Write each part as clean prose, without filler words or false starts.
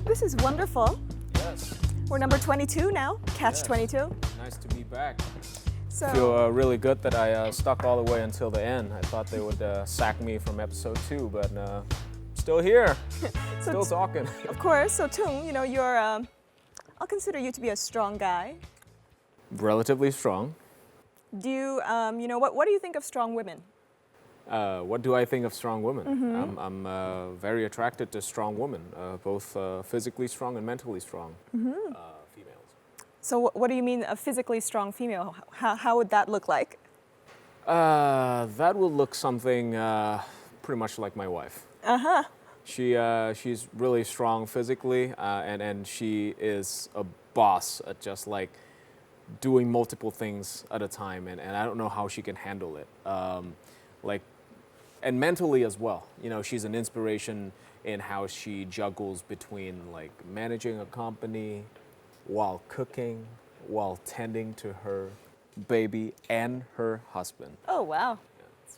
This is wonderful. Yes. We're number 22 now, Catch Yes. 22. Nice to be back. So, Feel really good that I stuck all the way until the end. I thought they would sack me from episode 2, but still here, still talking. of course, so Tung, you're, I'll consider you to be a strong guy. Relatively strong. Do you, what do you think of strong women? What do I think of strong women? Mm-hmm. I'm very attracted to strong women, both physically strong and mentally strong females. So what do you mean a physically strong female? How would that look like? That will look something pretty much like my wife. Uh-huh. She's really strong physically, and she is a boss at just like doing multiple things at a time, and I don't know how she can handle it. And mentally as well. She's an inspiration in how she juggles between like managing a company while cooking, while tending to her baby and her husband. Oh, wow.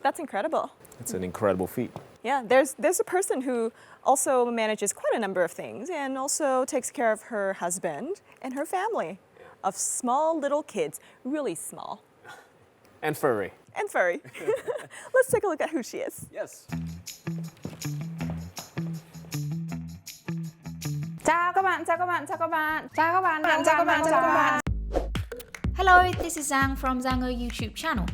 That's incredible. It's an incredible feat. Yeah, there's a person who also manages quite a number of things and also takes care of her husband and her family of small little kids, really small. And furry. And furry. Let's take a look at who she is. Yes. Chào các bạn, chào các bạn, chào các bạn, chào các bạn, chào các bạn, chào các bạn. Hello, this is Zhang from Zhang YouTube channel.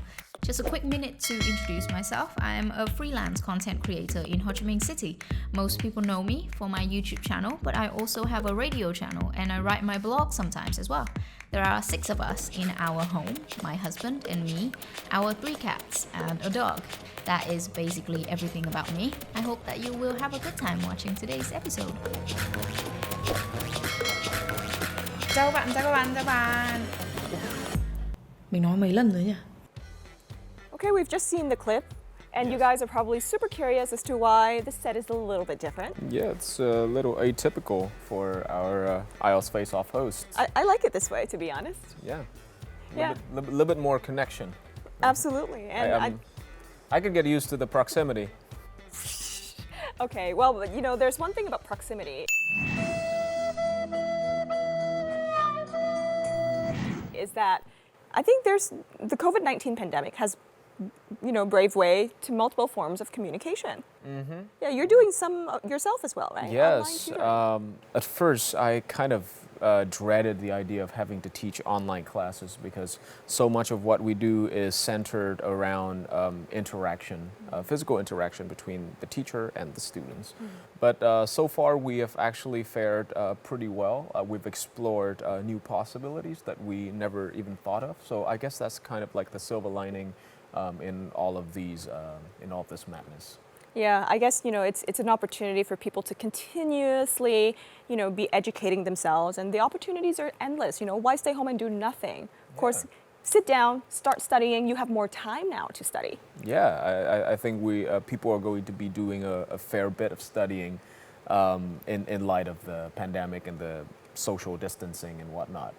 Just a quick minute to introduce myself. I am a freelance content creator in Ho Chi Minh City. Most people know me for my YouTube channel, but I also have a radio channel and I write my blog sometimes as well. There are 6 of us in our home, my husband and me, our 3 cats and a dog. That is basically everything about me. I hope that you will have a good time watching today's episode. Chào các bạn, chào các bạn, chào các bạn. Mình nói mấy lần rồi nhỉ? Okay, we've just seen the clip, and you guys are probably super curious as to why the set is a little bit different. Yeah, it's a little atypical for our IELTS Face-Off hosts. I like it this way, to be honest. Yeah. Yeah. Little bit more connection. Absolutely. And I could get used to the proximity. okay, well, there's one thing about proximity. Is that I think the COVID-19 pandemic has brave way to multiple forms of communication. Mm-hmm. Yeah, you're doing some yourself as well, right? Yes. At first, I kind of dreaded the idea of having to teach online classes because so much of what we do is centered around interaction, physical interaction between the teacher and the students. But so far, we have actually fared pretty well. We've explored new possibilities that we never even thought of. So I guess that's kind of like the silver lining in all of these, in all of this madness. Yeah, I guess it's an opportunity for people to continuously be educating themselves, and the opportunities are endless. Why stay home and do nothing? Of course, sit down, start studying. You have more time now to study. Yeah, I think people are going to be doing a fair bit of studying in light of the pandemic and the social distancing and whatnot.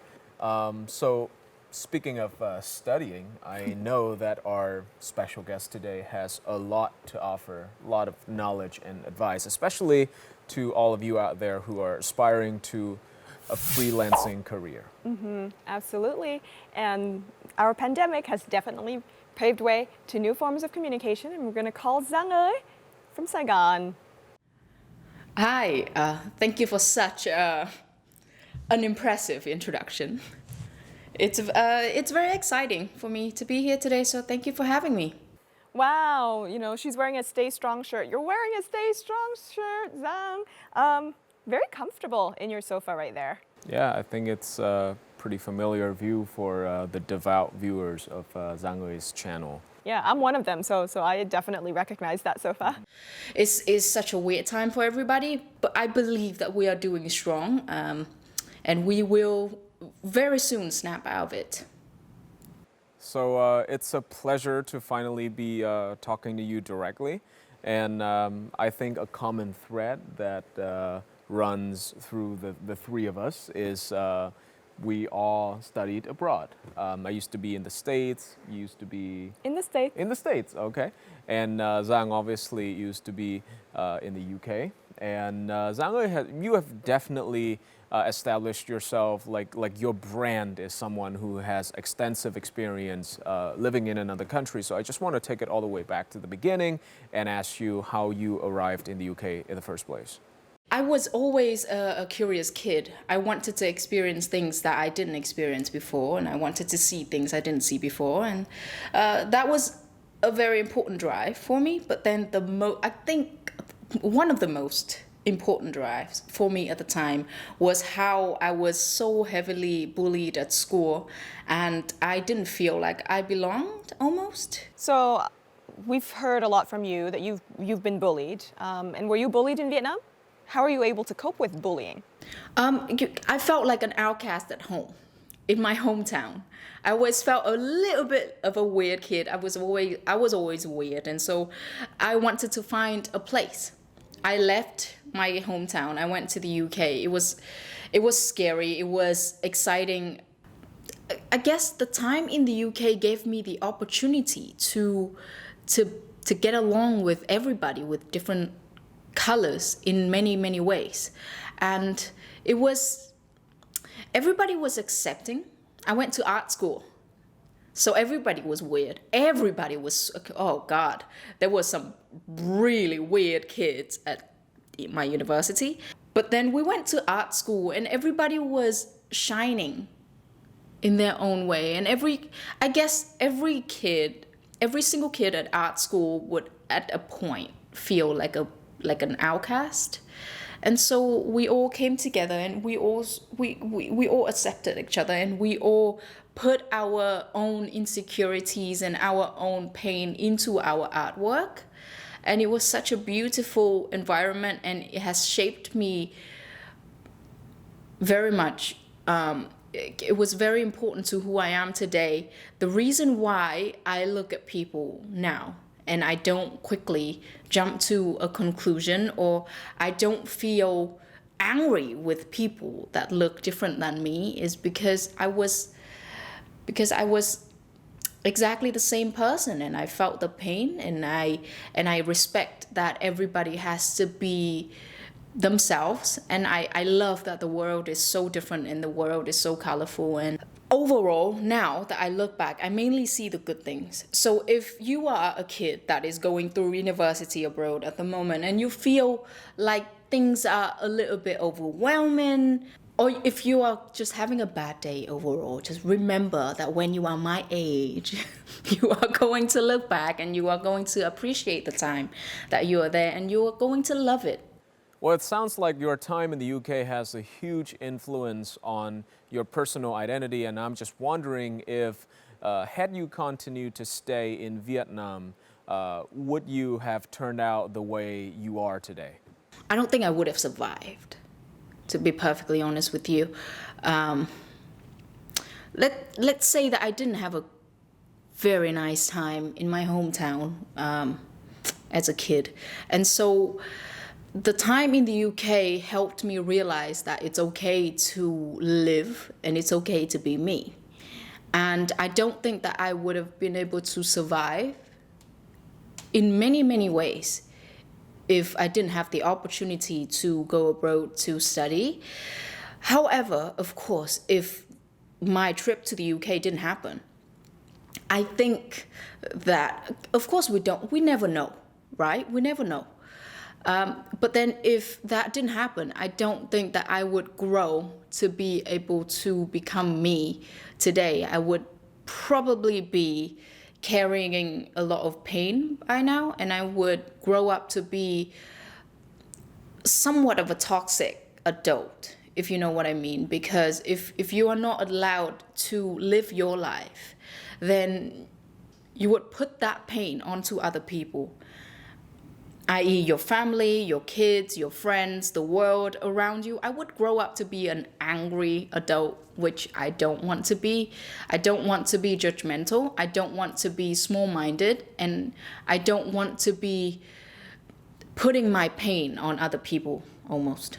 So speaking of studying, I know that our special guest today has a lot to offer, a lot of knowledge and advice, especially to all of you out there who are aspiring to a freelancing career. Mm-hmm, absolutely. And our pandemic has definitely paved way to new forms of communication, and we're going to call Zhang Ơi from Saigon. Hi, thank you for such an impressive introduction. It's very exciting for me to be here today, so thank you for having me. Wow, she's wearing a Stay Strong shirt. You're wearing a Stay Strong shirt, Zhang. Very comfortable in your sofa right there. Yeah, I think it's a pretty familiar view for the devout viewers of Zhang Öy's channel. Yeah, I'm one of them, so I definitely recognize that sofa. It's such a weird time for everybody, but I believe that we are doing strong, and we will very soon snap out of it. So it's a pleasure to finally be talking to you directly. And I think a common thread that runs through the 3 of us is we all studied abroad. I used to be in the States, you used to be... In the States. In the States, okay. And Zhang obviously used to be in the UK. And Zhang, you have definitely established yourself like your brand is someone who has extensive experience living in another country. So I just want to take it all the way back to the beginning and ask you how you arrived in the UK in the first place. I was always a curious kid. I wanted to experience things that I didn't experience before, and I wanted to see things I didn't see before, and that was a very important drive for me. But then I think one of the most important drives for me at the time was how I was so heavily bullied at school, and I didn't feel like I belonged almost. So we've heard a lot from you that you've been bullied. And were you bullied in Vietnam? How are you able to cope with bullying? I felt like an outcast at home, in my hometown. I always felt a little bit of a weird kid. I was always weird, and so I wanted to find a place. I left my hometown. I went to the UK. It was scary. It was exciting. I guess the time in the UK gave me the opportunity to get along with everybody with different colors in many ways, and everybody was accepting. I went to art school, so everybody was weird. Everybody was, oh God, there was some really weird kids at my university. But then we went to art school, and everybody was shining in their own way. And I guess every single kid at art school would at a point feel like an outcast. And so we all came together, and we all accepted each other, and we all put our own insecurities and our own pain into our artwork. And it was such a beautiful environment, and it has shaped me very much. It was very important to who I am today. The reason why I look at people now and I don't quickly jump to a conclusion, or I don't feel angry with people that look different than me, is because I was exactly the same person, and I felt the pain, and I respect that everybody has to be themselves, and I love that the world is so different and the world is so colorful. And overall, now that I look back, I mainly see the good things. So if you are a kid that is going through university abroad at the moment and you feel like things are a little bit overwhelming, or if you are just having a bad day overall, just remember that when you are my age, you are going to look back and you are going to appreciate the time that you are there, and you are going to love it. Well, it sounds like your time in the UK has a huge influence on your personal identity, and I'm just wondering if, had you continued to stay in Vietnam, would you have turned out the way you are today? I don't think I would have survived, to be perfectly honest with you. Let's say that I didn't have a very nice time in my hometown as a kid. And so the time in the UK helped me realize that it's okay to live and it's okay to be me. And I don't think that I would have been able to survive in many ways if I didn't have the opportunity to go abroad to study. However, of course, if my trip to the UK didn't happen, I think that, of course, we never know, right? We never know. But then if that didn't happen, I don't think that I would grow to be able to become me today. I would probably be carrying a lot of pain by now, and I would grow up to be somewhat of a toxic adult, if you know what I mean. Because if you are not allowed to live your life, then you would put that pain onto other people, i.e. your family, your kids, your friends, the world around you. I would grow up to be an angry adult, which I don't want to be. I don't want to be judgmental. I don't want to be small-minded, and I don't want to be putting my pain on other people almost.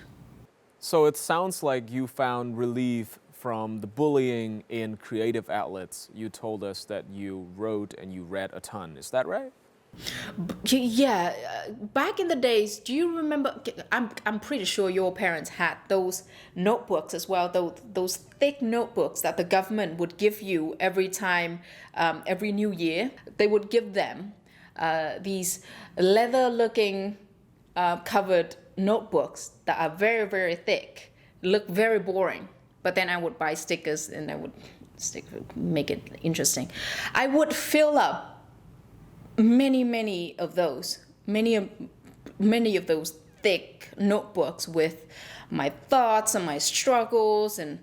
So it sounds like you found relief from the bullying in creative outlets. You told us that you wrote and you read a ton. Is that right? Yeah, back in the days, do you remember? I'm pretty sure your parents had those notebooks as well. Those thick notebooks that the government would give you every time, every New Year. They would give them these leather-looking covered notebooks that are very, very thick, look very boring. But then I would buy stickers and I would make it interesting. I would fill up many of those thick notebooks with my thoughts and my struggles and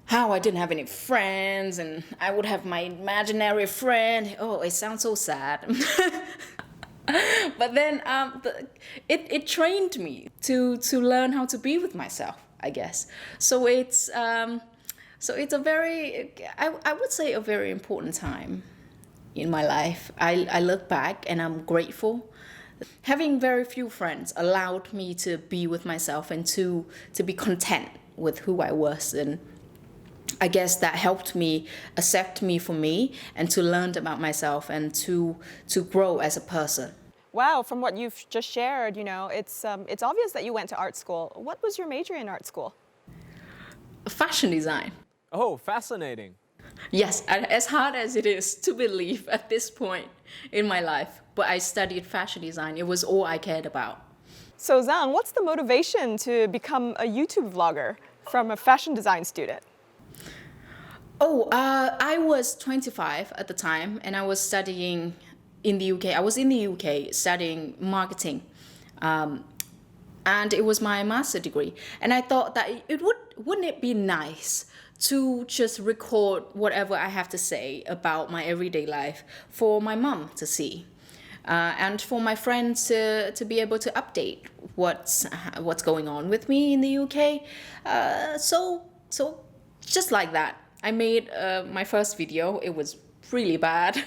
how I didn't have any friends, and I would have my imaginary friend. Oh, it sounds so sad. But then it trained me to learn how to be with myself, I guess. So it's a very, I would say, a very important time in my life. I look back and I'm grateful. Having very few friends allowed me to be with myself and to be content with who I was, and I guess that helped me accept me for me and to learn about myself and to grow as a person. Wow, from what you've just shared, it's obvious that you went to art school. What was your major in art school? Fashion design. Oh, fascinating. Yes, as hard as it is to believe at this point in my life, but I studied fashion design. It was all I cared about. So Zhang, what's the motivation to become a YouTube vlogger from a fashion design student? Oh, I was 25 at the time, and I was studying in the UK. I was in the UK studying marketing, and it was my master's degree. And I thought that wouldn't it be nice to just record whatever I have to say about my everyday life for my mom to see, and for my friends to be able to update what's going on with me in the UK. So just like that, I made my first video. It was really bad.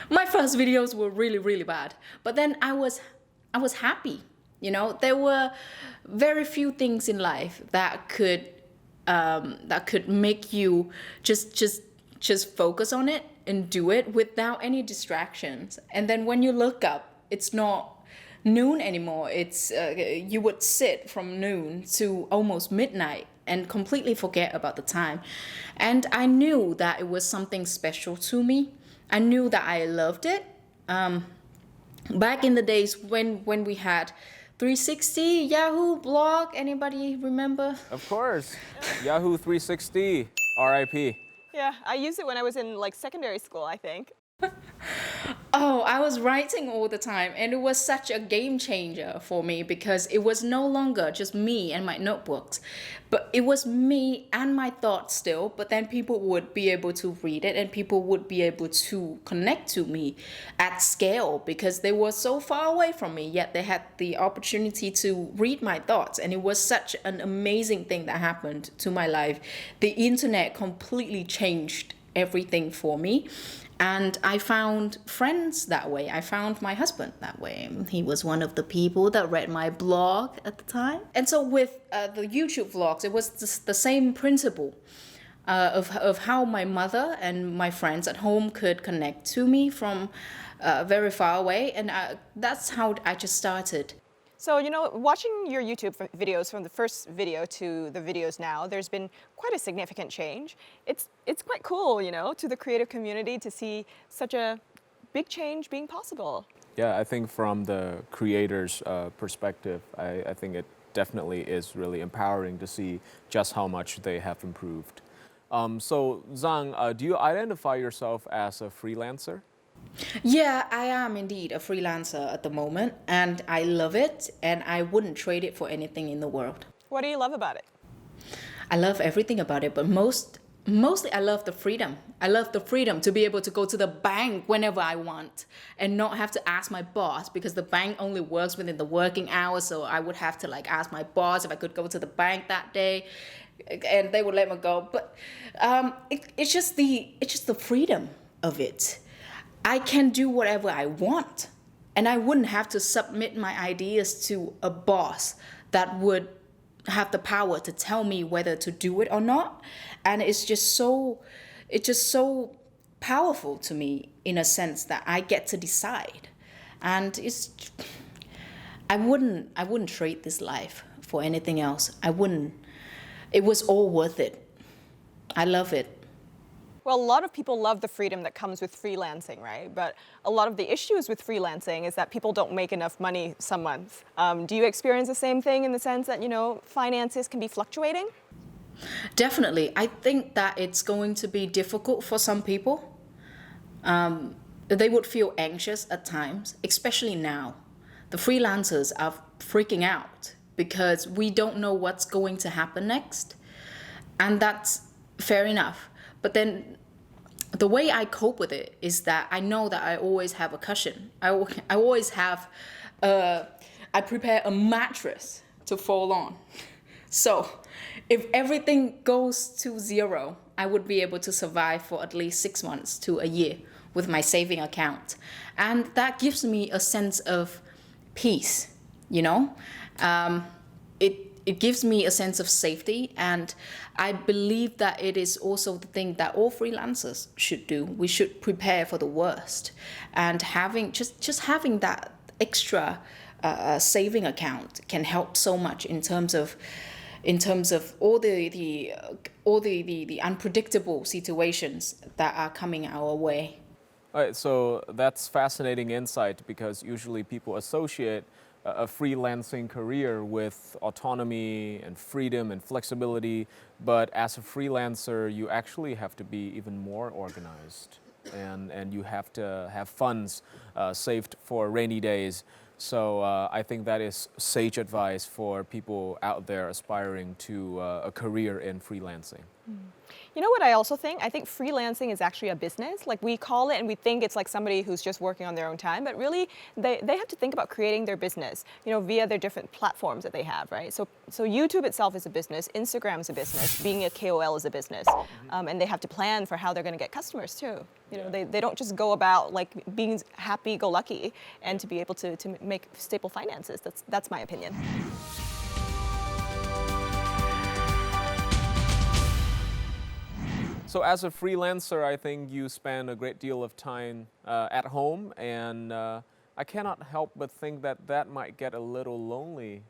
My first videos were really bad. But then I was happy. There were very few things in life that could make you just focus on it and do it without any distractions. And then when you look up, it's not noon anymore. It's you would sit from noon to almost midnight and completely forget about the time. And I knew that it was something special to me. I knew that I loved it. Back in the days when we had 360, Yahoo blog, anybody remember? Of course. Yahoo 360, RIP. Yeah, I used it when I was in secondary school, I think. Oh, I was writing all the time, and it was such a game changer for me because it was no longer just me and my notebooks, but it was me and my thoughts still, but then people would be able to read it and people would be able to connect to me at scale because they were so far away from me, yet they had the opportunity to read my thoughts, and it was such an amazing thing that happened to my life. The internet completely changed everything for me. And I found friends that way. I found my husband that way. He was one of the people that read my blog at the time. And so with the YouTube vlogs, it was the same principle of how my mother and my friends at home could connect to me from very far away. And that's how I just started. So, watching your YouTube videos from the first video to the videos now, there's been quite a significant change. It's quite cool, to the creative community to see such a big change being possible. Yeah, I think from the creator's perspective, I think it definitely is really empowering to see just how much they have improved. So Zhang, do you identify yourself as a freelancer? Yeah, I am indeed a freelancer at the moment, and I love it, and I wouldn't trade it for anything in the world. What do you love about it? I love everything about it, but mostly I love the freedom. I love the freedom to be able to go to the bank whenever I want and not have to ask my boss, because the bank only works within the working hours, so I would have to ask my boss if I could go to the bank that day, and they would let me go. But it's just the freedom of it. I can do whatever I want, and I wouldn't have to submit my ideas to a boss that would have the power to tell me whether to do it or not. And it's just so powerful to me in a sense that I get to decide. And I wouldn't trade this life for anything else. I wouldn't. It was all worth it. I love it. Well, a lot of people love the freedom that comes with freelancing, right? But a lot of the issues with freelancing is that people don't make enough money some months. Do you experience the same thing in the sense that, finances can be fluctuating? Definitely. I think that it's going to be difficult for some people. They would feel anxious at times, especially now. The freelancers are freaking out because we don't know what's going to happen next. And that's fair enough. But then the way I cope with it is that I know that I always have a cushion. I always have, I prepare a mattress to fall on. So if everything goes to zero, I would be able to survive for at least 6 months to a year with my saving account. And that gives me a sense of peace, It gives me a sense of safety, and I believe that it is also the thing that all freelancers should do. We should prepare for the worst, and having having that extra saving account can help so much in terms of all the unpredictable situations that are coming our way. All right, so that's fascinating insight because usually people associate a freelancing career with autonomy and freedom and flexibility, but as a freelancer, you actually have to be even more organized, and you have to have funds saved for rainy days. So I think that is sage advice for people out there aspiring to a career in freelancing. You know what I also think? I think freelancing is actually a business. Like, we call it and we think it's like somebody who's just working on their own time, but really they have to think about creating their business, via their different platforms that they have, right? So YouTube itself is a business, Instagram is a business, being a KOL is a business, and they have to plan for how they're going to get customers too. They don't just go about like being happy-go-lucky and to be able to make stable finances. That's my opinion. So as a freelancer, I think you spend a great deal of time at home, and I cannot help but think that might get a little lonely,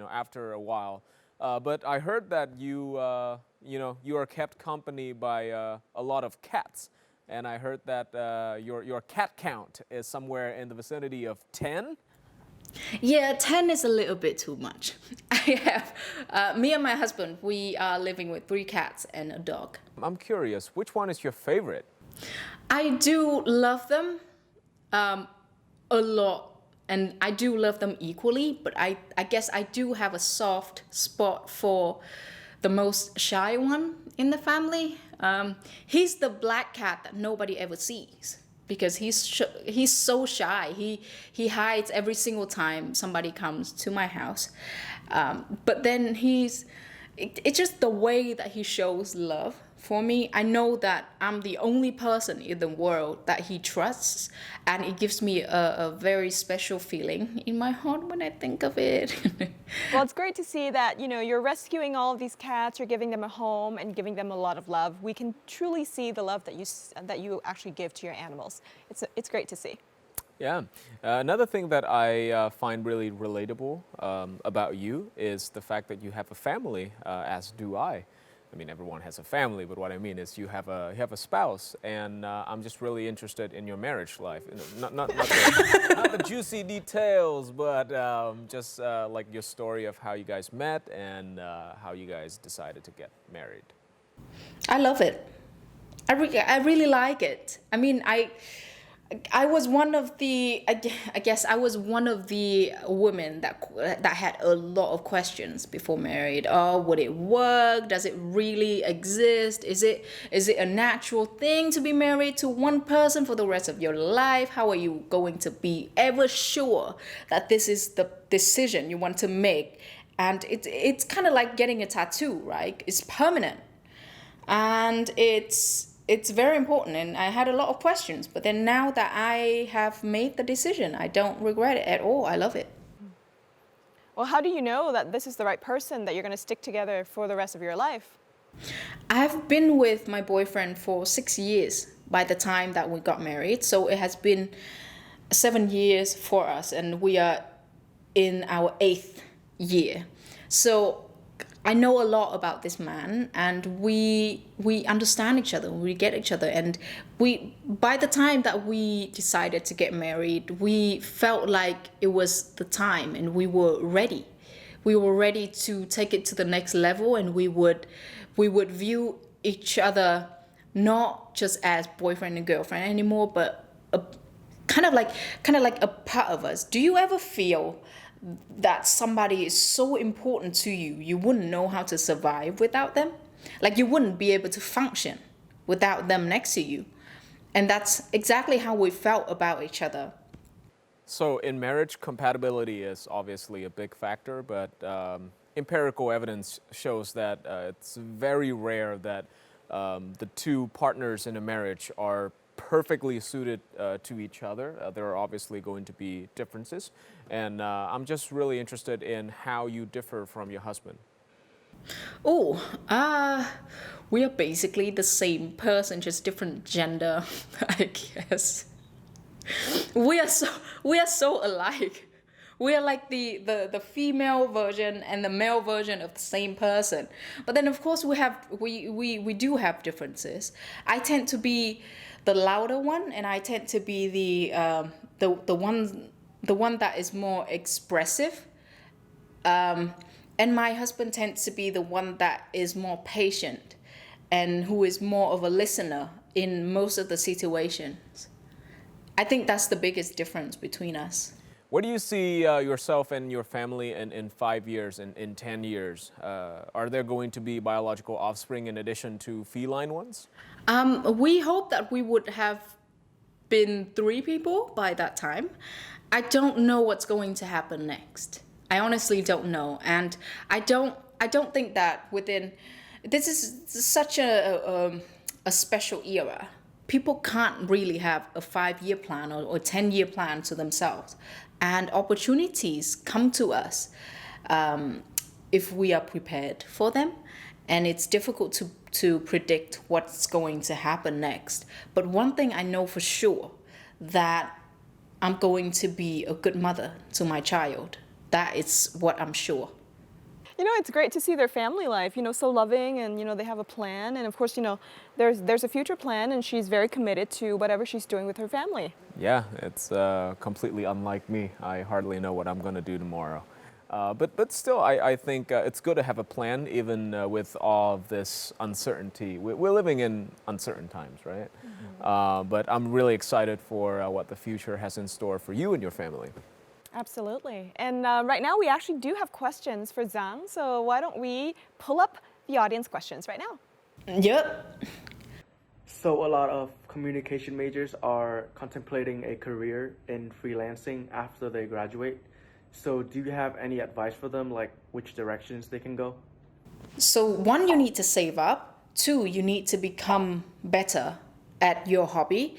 after a while. But I heard that you are kept company by a lot of cats, and I heard that your cat count is somewhere in the vicinity of 10. Yeah, 10 is a little bit too much. I have, me and my husband, we are living with 3 cats and a dog. I'm curious, which one is your favorite? I do love them a lot, and I do love them equally, but I guess I do have a soft spot for the most shy one in the family. He's the black cat that nobody ever sees, because he's so shy. He hides every single time somebody comes to my house. But then it's just the way that he shows love for me. I know that I'm the only person in the world that he trusts, and it gives me a very special feeling in my heart when I think of it. Well, it's great to see that, you're rescuing all of these cats, you're giving them a home and giving them a lot of love. We can truly see the love that you actually give to your animals. It's great to see. Yeah. Another thing that I find really relatable about you is the fact that you have a family, as do I. I mean, everyone has a family, but what I mean is you have a spouse, and I'm just really interested in your marriage life. Not the juicy details, but just like your story of how you guys met and how you guys decided to get married. I love it. I really like it. I mean, I was one of the, I guess I was one of the women that had a lot of questions before married. Oh, would it work? Does it really exist? Is it a natural thing to be married to one person for the rest of your life? How are you going to be ever sure that this is the decision you want to make? And it's kind of like getting a tattoo, right? It's permanent. And it's very important, and I had a lot of questions, but then now that I have made the decision, I don't regret it at all. I love it. Well, how do you know that this is the right person that you're going to stick together for the rest of your life? I've been with my boyfriend for 6 years, by the time that we got married. So it has been 7 years for us, and we are in our 8th year. So I know a lot about this man, and we understand each other, we get each other, and by the time that we decided to get married, we felt like it was the time, and we were ready. We were ready to take it to the next level, and we would view each other not just as boyfriend and girlfriend anymore, but kind of like a part of us. Do you ever feel that somebody is so important to you, you wouldn't know how to survive without them? Like, you wouldn't be able to function without them next to you. And that's exactly how we felt about each other. So in marriage, compatibility is obviously a big factor, but empirical evidence shows that it's very rare that the two partners in a marriage are perfectly suited to each other. There are obviously going to be differences, and I'm just really interested in how you differ from your husband. We are basically the same person, just different gender, I guess. We are so alike. We are like the female version and the male version of the same person. But then of course we do have differences. I tend to be the louder one, and I tend to be the one that is more expressive. And my husband tends to be the one that is more patient and who is more of a listener in most of the situations. I think that's the biggest difference between us. Where do you see yourself and your family in 5 years, in 10 years? Are there going to be biological offspring in addition to feline ones? We hope that we would have been 3 people by that time. I don't know what's going to happen next. I honestly don't know, and I don't think that this is such a special era. People can't really have a 5-year plan or 10-year plan to themselves, and opportunities come to us if we are prepared for them, and it's difficult to predict what's going to happen next. But one thing I know for sure, that I'm going to be a good mother to my child. That is what I'm sure. You know, it's great to see their family life, so loving, and, they have a plan. And of course, there's a future plan, and she's very committed to whatever she's doing with her family. Yeah, it's completely unlike me. I hardly know what I'm going to do tomorrow. But still, I think it's good to have a plan, even with all of this uncertainty. We're living in uncertain times, right? Mm-hmm. But I'm really excited for what the future has in store for you and your family. Absolutely. And right now we actually do have questions for Zhang, so why don't we pull up the audience questions right now? Yep. So a lot of communication majors are contemplating a career in freelancing after they graduate. So do you have any advice for them, like which directions they can go? So 1, you need to save up. 2, you need to become better at your hobby.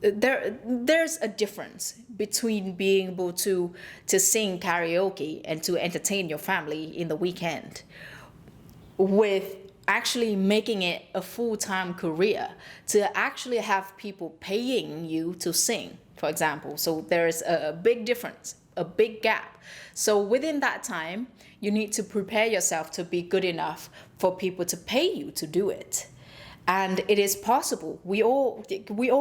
There's a difference between being able to sing karaoke and to entertain your family in the weekend, with actually making it a full-time career, to actually have people paying you to sing, for example. So there's a big difference, a big gap. So within that time, you need to prepare yourself to be good enough for people to pay you to do it. And it is possible. We all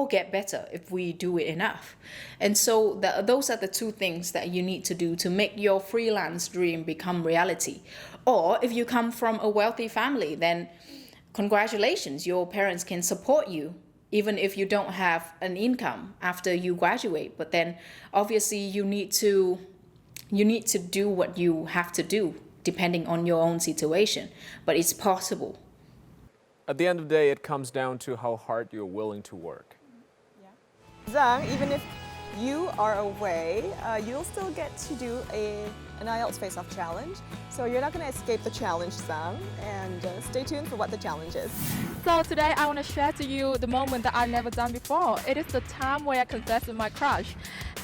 get better if we do it enough. And so those are the 2 things that you need to do to make your freelance dream become reality. Or if you come from a wealthy family, then congratulations, your parents can support you even if you don't have an income after you graduate. But then obviously you need to do what you have to do depending on your own situation. But it's possible. At the end of the day, it comes down to how hard you're willing to work. Zhang, even if you are away, you'll still get to do an IELTS face-off challenge. So you're not going to escape the challenge, Zhang, and stay tuned for what the challenge is. So today I want to share to you the moment that I've never done before. It is the time where I confessed to my crush.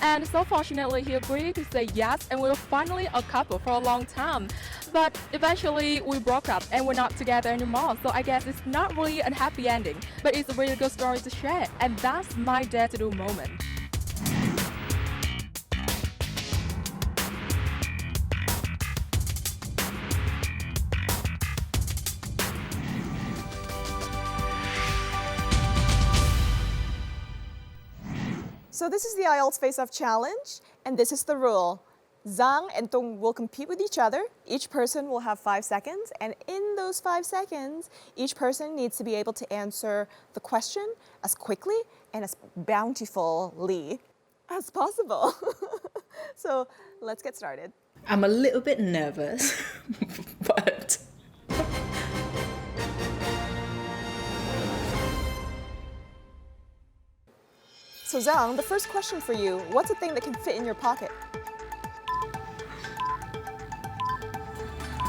And so fortunately he agreed to say yes, and we were finally a couple for a long time. But eventually we broke up and we're not together anymore. So I guess it's not really a happy ending, but it's a really good story to share. And that's my dare to do moment. So this is the IELTS face-off challenge, and this is the rule. Zhang and Tung will compete with each other. Each person will have 5 seconds, and in those 5 seconds, each person needs to be able to answer the question as quickly and as bountifully as possible. So let's get started. I'm a little bit nervous, but So Zhang, the first question for you, what's a thing that can fit in your pocket?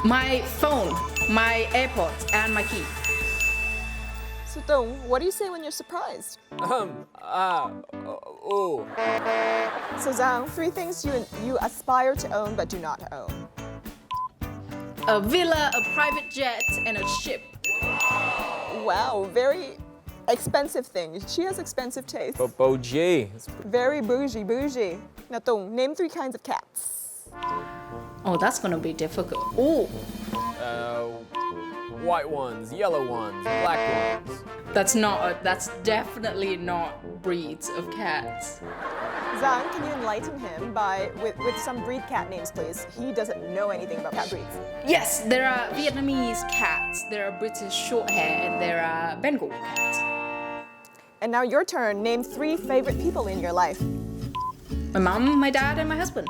my phone, my AirPods, and my key. So Tung, what do you say when you're surprised? Oh. So Zhang, 3 things you aspire to own but do not own. A villa, a private jet, and a ship. Wow, very expensive things. She has expensive taste. Bougie. Very bougie. Now Tung, name 3 kinds of cats. Oh, that's gonna be difficult. Oh, White ones, yellow ones, black ones. that's definitely not breeds of cats. Zhang, can you enlighten him with some breed cat names, please? He doesn't know anything about cat breeds. Yes, there are Vietnamese cats, there are British Shorthair, and there are Bengal cats. And now your turn. Name 3 favorite people in your life. My mom, my dad, and my husband.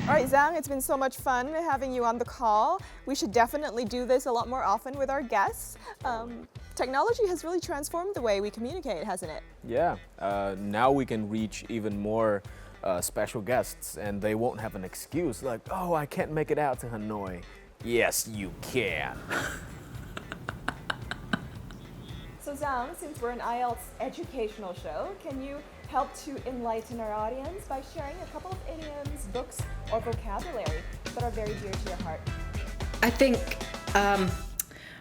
All right, Zhang, it's been so much fun having you on the call. We should definitely do this a lot more often with our guests. Technology has really transformed the way we communicate, hasn't it? Yeah. Now we can reach even more special guests, and they won't have an excuse like, oh, I can't make it out to Hanoi. Yes, you can. So Zhang, since we're an IELTS educational show, can you help to enlighten our audience by sharing a couple of idioms, books, or vocabulary that are very dear to your heart? I think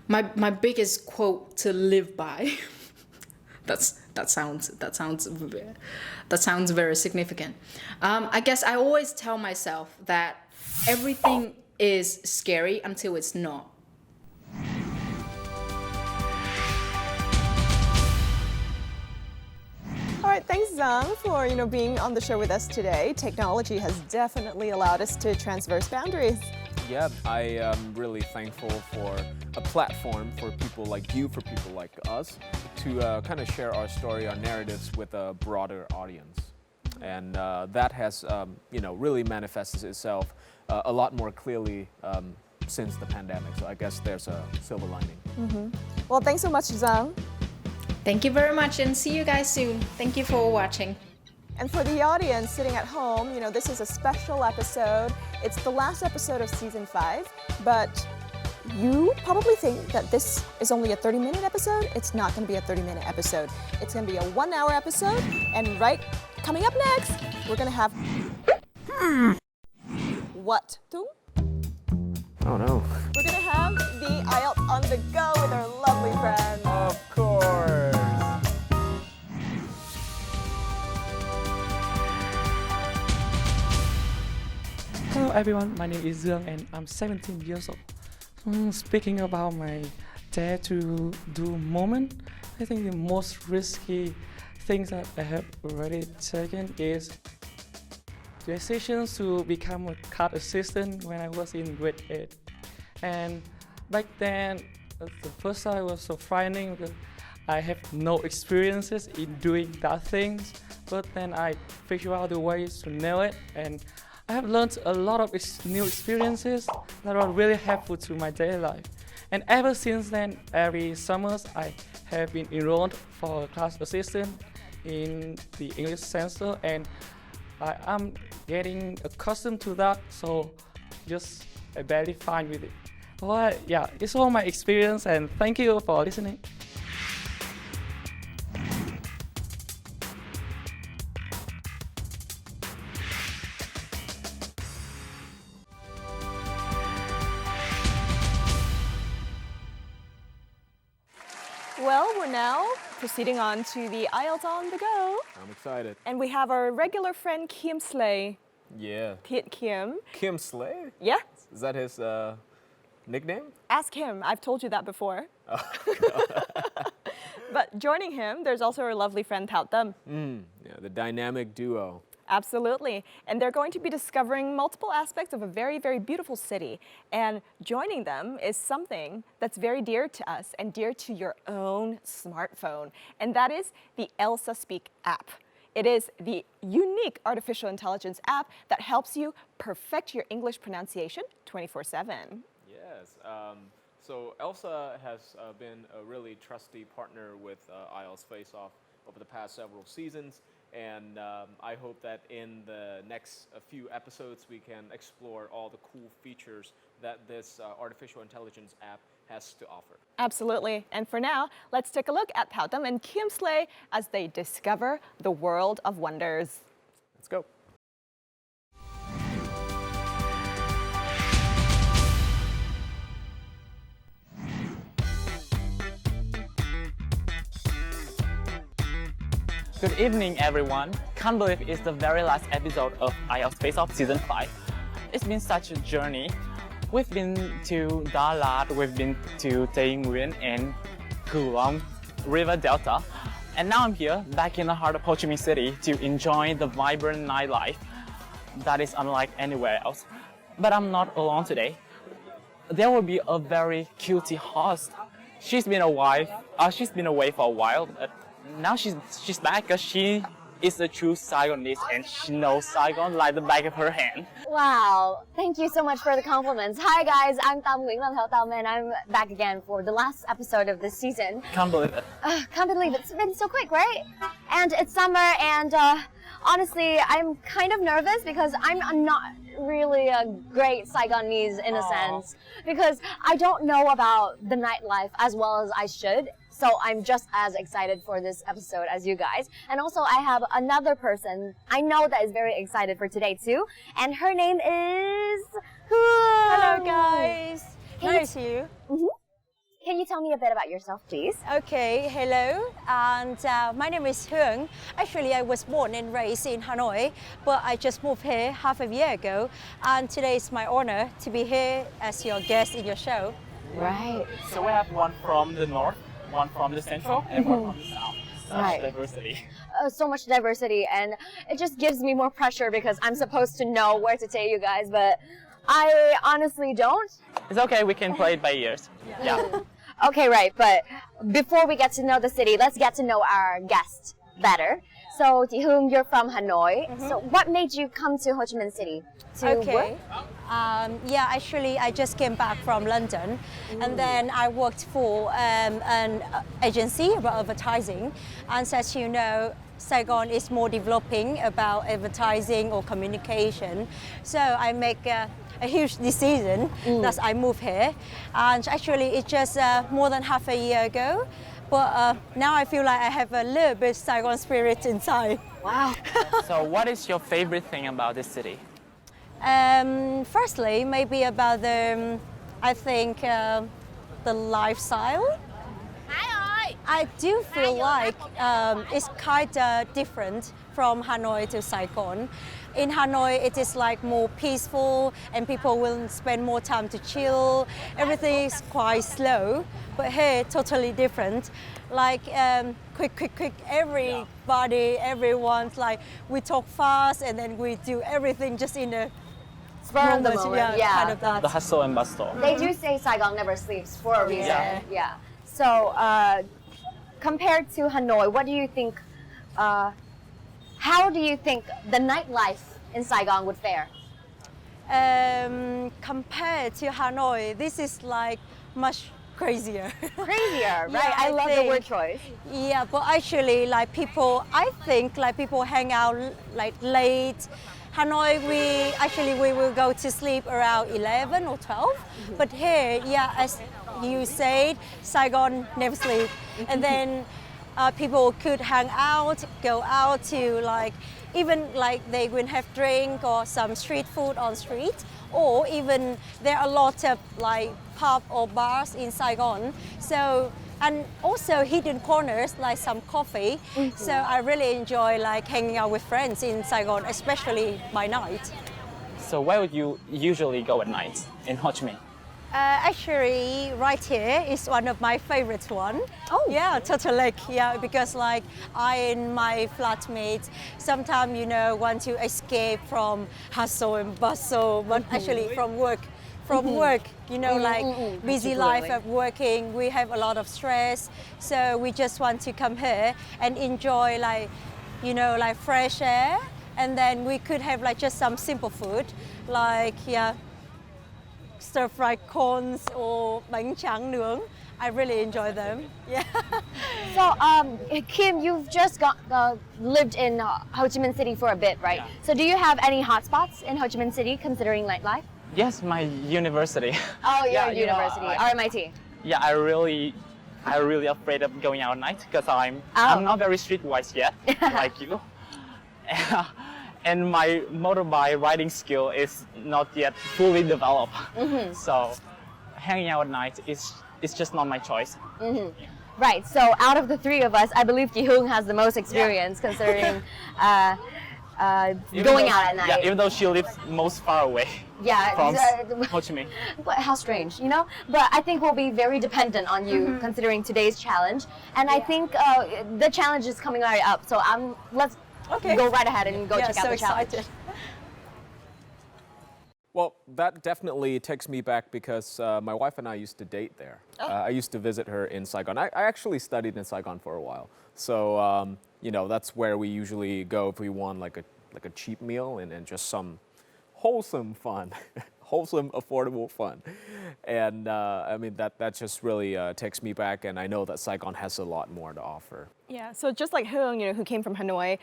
my biggest quote to live by. that sounds very significant. I guess I always tell myself that everything is scary until it's not. All right, thanks Zhang for being on the show with us today. Technology has definitely allowed us to transverse boundaries. Yeah, I am really thankful for a platform for people like you, for people like us, to kind of share our story, our narratives with a broader audience. And that has, really manifested itself a lot more clearly since the pandemic. So I guess there's a silver lining. Well, thanks so much, Zhang. Thank you very much, and see you guys soon. Thank you for watching. And for the audience sitting at home, this is a special episode. It's the last episode of season 5, but you probably think that this is only a 30-minute episode. It's not going to be a 30-minute episode. It's going to be a 1-hour episode, and coming up next, we're going to have what? Tung? Oh no. We're going to have the IELTS on the go with our lovely friends. Of course. Hello everyone, my name is Dương and I'm 17 years old. Speaking about my dare to do moment, I think the most risky things that I have already taken is the decision to become a card assistant when I was in grade 8. And back then, the first time was so frightening because I have no experiences in doing that things, but then I figured out the ways to nail it, and I have learned a lot of new experiences that are really helpful to my daily life. And ever since then, every summer I have been enrolled for a class assistant in the English Center, and I am getting accustomed to that, so just very fine with it. Well, yeah, it's all my experience, and thank you for listening. Well, we're now proceeding on to the IELTS on the go. I'm excited. And we have our regular friend Kim Slay. Yeah. Kim. Kim Slay? Yeah, Is that his nickname? ask him. I've told you that before. But joining him, there's also our lovely friend Thao Tâm. Yeah, the dynamic duo. Absolutely. And they're going to be discovering multiple aspects of a very, very beautiful city. And joining them is something that's very dear to us and dear to your own smartphone. And that is the Elsa Speak app. It is the unique artificial intelligence app that helps you perfect your English pronunciation 24/7. Yes. So Elsa has been a really trusty partner with IELTS Face Off over the past several seasons. And I hope that in the next few episodes we can explore all the cool features that this artificial intelligence app has to offer. Absolutely. And for now, let's take a look at Thao Tâm and Kim Slay as they discover the world of wonders. Let's go. Good evening, everyone. Can't believe it's the very last episode of IELTS Face Off Season 5. It's been such a journey. We've been to Đà Lạt, we've been to Tây Nguyên and Cửu Long River Delta. And now I'm here, back in the heart of Ho Chi Minh City to enjoy the vibrant nightlife that is unlike anywhere else. But I'm not alone today. There will be a very cutie host. She's been away for a while. Now she's back because she is a true Saigonese and she knows Saigon like the back of her hand. Wow, thank you so much for the compliments. Hi guys, I'm Tam Nguyen Lam Thao Tam and I'm back again for the last episode of this season. Can't believe it. Can't believe it's been so quick, right? And it's summer and honestly, I'm kind of nervous because I'm not really a great Saigonese in a sense because I don't know about the nightlife as well as I should. So I'm just as excited for this episode as you guys. And also I have another person I know that is very excited for today too. And her name is... Hello guys, nice to you. Can you tell me a bit about yourself, please? Okay, hello, and my name is Hương. Actually, I was born and raised in Hanoi, but I just moved here half a year ago. And today is my honor to be here as your guest in your show. Right. So we have one from the north, one from the central, and one from the south. Such diversity. So much diversity, and it just gives me more pressure because I'm supposed to know where to take you guys, but I honestly don't. It's okay, we can play it by ears. Yeah. Okay, right, but before we get to know the city, let's get to know our guest better. So, Chị Hương, you're from Hanoi. So, what made you come to Ho Chi Minh City to work? Yeah, actually, I just came back from London, and then I worked for an agency about advertising. And as you know, Saigon is more developing about advertising or communication. So I make a huge decision that I move here. And actually, it's just more than half a year ago. But now I feel like I have a little bit Saigon spirit inside. Wow. So what is your favorite thing about this city? Firstly, maybe about the, I think, the lifestyle. I do feel like it's kind of different from Hanoi to Saigon. In Hanoi, it is like more peaceful and people will spend more time to chill. Everything is quite slow, but here, totally different. Like quick, everybody, everyone's like, we talk fast and then we do everything just in a Spur of the moment, yeah. kind of that. The hustle and bustle. They do say Saigon never sleeps for a reason. Yeah. So, compared to Hanoi, what do you think, how do you think the nightlife in Saigon would fare? Compared to Hanoi, this is like much crazier. Crazier, right? Yeah, I love the word think- choice. Yeah, but actually, like people, I think like people hang out like late. Hanoi, we will go to sleep around 11 or 12. But here, yeah, as you said, Saigon never sleep. And then people could hang out, go out to like, even like they will have drink or some street food on street. Or even there are a lot of like pub or bars in Saigon. So, and also hidden corners like some coffee. So I really enjoy like hanging out with friends in Saigon, especially by night. So where would you usually go at night in Ho Chi Minh? Actually, right here is one of my favorite one. Oh. Yeah, Turtle Lake. Yeah, because like I and my flatmates sometimes want to escape from hustle and bustle, but actually from work. Busy life of working, we have a lot of stress. So we just want to come here and enjoy like fresh air, and then we could have like just some simple food, like stir-fried corns or bánh tráng nướng. I really enjoy them. Yeah. So, Kim, you've just lived in Ho Chi Minh City for a bit, right? Yeah. So, do you have any hotspots in Ho Chi Minh City considering nightlife? Yes, my university. Oh, your Yeah, university, RMIT. Yeah, I really afraid of going out at night because I'm not very streetwise yet, like you. And my motorbike riding skill is not yet fully developed. So hanging out at night is just not my choice. Right. So, out of the three of us, I believe Ki Hung has the most experience considering going out at night. Yeah, even though she lives most far away from Ho Chi Minh. But how strange, you know? But I think we'll be very dependent on you considering today's challenge. And I think the challenge is coming right up. So let's go right ahead and go check out the challenge. Excited. Well, that definitely takes me back because my wife and I used to date there. I used to visit her in Saigon. I actually studied in Saigon for a while. So, that's where we usually go if we want like a cheap meal and just some wholesome fun, wholesome, affordable fun. And that just really takes me back, and I know that Saigon has a lot more to offer. Yeah, so just like Hung, who came from Hanoi,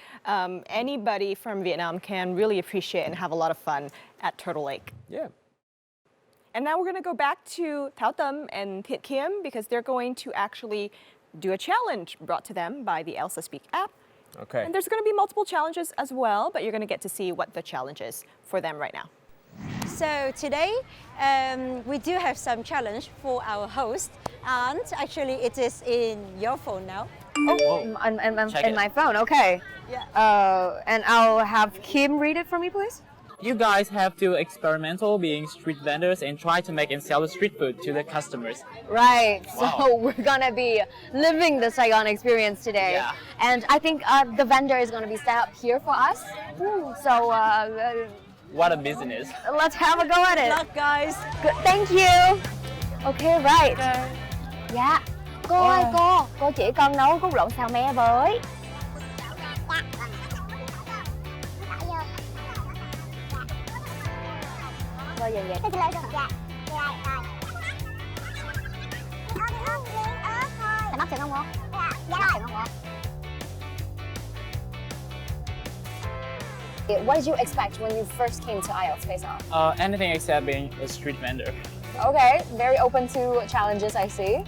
anybody from Vietnam can really appreciate and have a lot of fun at Turtle Lake. Yeah. And now we're going to go back to Thao Tâm and Thiet Kim because they're going to actually do a challenge brought to them by the Elsa Speak app. Okay. And there's going to be multiple challenges as well, but you're going to get to see what the challenge is for them right now. So today we do have some challenge for our host, and actually it is in your phone now. Oh, Check in it. my phone, okay. Yeah. And I'll have Kim read it for me, please. You guys have to experimental being street vendors and try to make and sell the street food to the customers. Right, Wow. so we're gonna be living the Saigon experience today. Yeah. And I think the vendor is gonna be set up here for us. So What a business. let's have a go at it. Good luck, guys. Good, thank you. Okay, right. Dạ. Cô ơi, cô chỉ con nấu cút lộn xào me với. Bao giờ vậy? Mày bắt chừng không hả? Dạ bắt chừng không hả? What did you expect when you first came to IELTS Face Off? Anything except being a street vendor. Okay, very open to challenges, I see.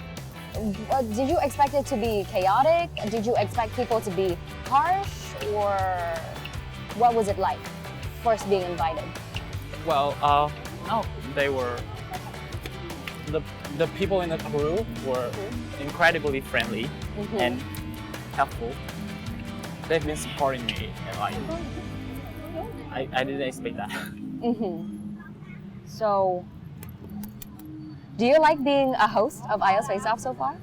Did you expect it to be chaotic? Did you expect people to be harsh? Or what was it like first being invited? Well, no, they were, the people in the crew were incredibly friendly and helpful. They've been supporting me, and like, I didn't expect that. So, do you like being a host of IELTS Face Off so far?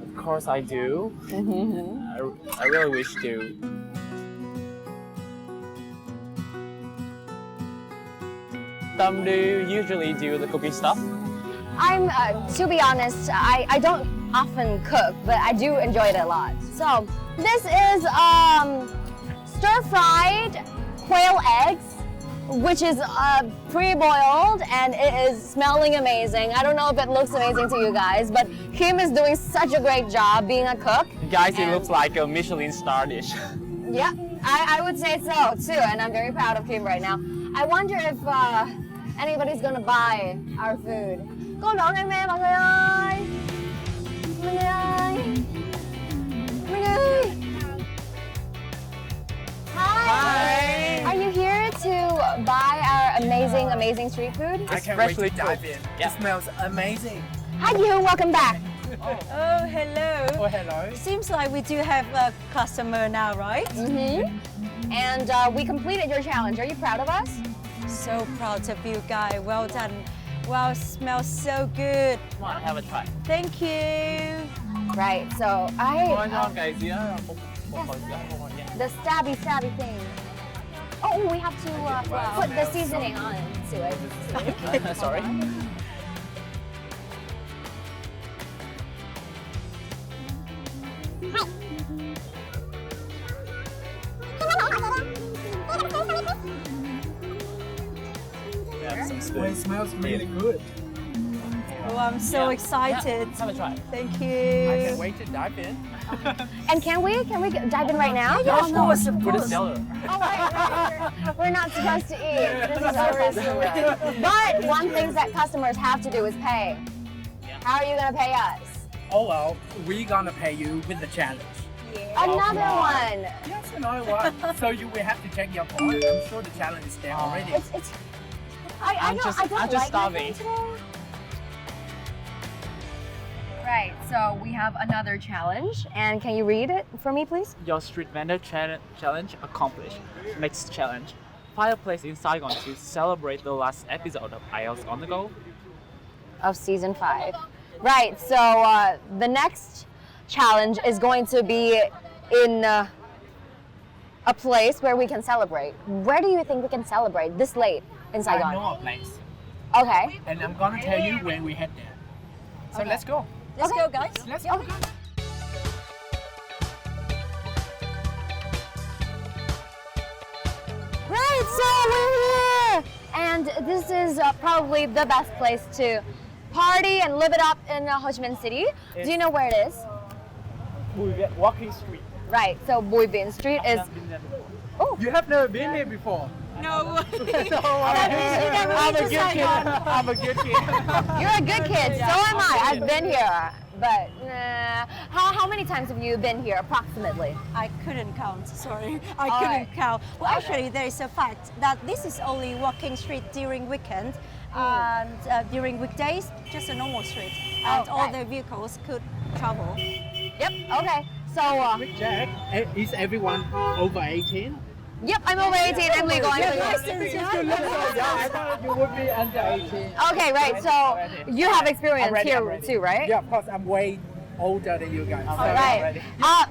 Of course I do. I really wish to. Do you usually do the cooking stuff? I'm, to be honest, I don't often cook, but I do enjoy it a lot. So, this is stir-fried quail eggs which is pre-boiled and it is smelling amazing. I don't know if it looks amazing to you guys, but Kim is doing such a great job being a cook. Guys, it And- looks like a Michelin star dish. Yeah, I would say so too, and I'm very proud of Kim right now. I wonder if anybody's gonna buy our food. Cô đón em mọi người ơi. Mọi người ơi. Mọi người ơi. Hi. Are you here to buy our amazing street food? I can't wait Freshly to dive cooked. in. Yeah. It smells amazing. Hi you, welcome back. Oh, hello. Oh, hello. Seems like we do have a customer now, right? And we completed your challenge. Are you proud of us? So proud of you guys. Well done. Wow, smells so good. Come on, have a try. Thank you. Right, so Ngon cái dĩa một hồi dĩa yeah. the stabby thing. Oh, we have to put the seasoning on to it. Sorry. Well, it smells really good. Oh, I'm so Yeah. excited. Have a try. Thank I you. can't wait to dive in. And can we dive in right now? Yeah, of course, of Put a course. cellar. Oh, wait. We're not supposed to eat. This is our restaurant. But one thing that customers have to do is pay. How are you gonna pay us? Oh well, we're gonna pay you with the challenge. Another one. Yes, another one. So you will have to check your phone. I'm sure the challenge is there already. It's. I I'm don't. just- I don't I'm just like my starving. thing today. Right. So we have another challenge, and can you read it for me, please? Your street vendor challenge accomplished. Next challenge. Find a place in Saigon to celebrate the last episode of IELTS on the Go. Of season 5. Right, so the next challenge is going to be in a place where we can celebrate. Where do you think we can celebrate this late in I Saigon? know a place, Okay. and I'm gonna tell you when we head there. So let's go. Let's go, guys. Let's go. Right, so we're here! And this is probably the best place to party and live it up in Ho Chi Minh City. Do you know where it is? We get walking street. Right, so Bui Bin Street is. Oh, You have never been here before. No. I'm a good kid. I'm a good kid. you're a good kid, so am I. I've been here. But how many times have you been here approximately? I couldn't count, sorry. I All couldn't right. count. Well, actually, there is a fact that this is only walking street during weekend, and during weekdays, just a normal street. And all Okay. the vehicles could travel. Yep, okay. So, Jack, is everyone over 18? yep, I'm over 18. I'm legal. I'm legal. I thought you would be under 18. Okay, right. So, you have experience I'm ready, here I'm ready. too, right? Yeah, of course, I'm way older than you guys. All right.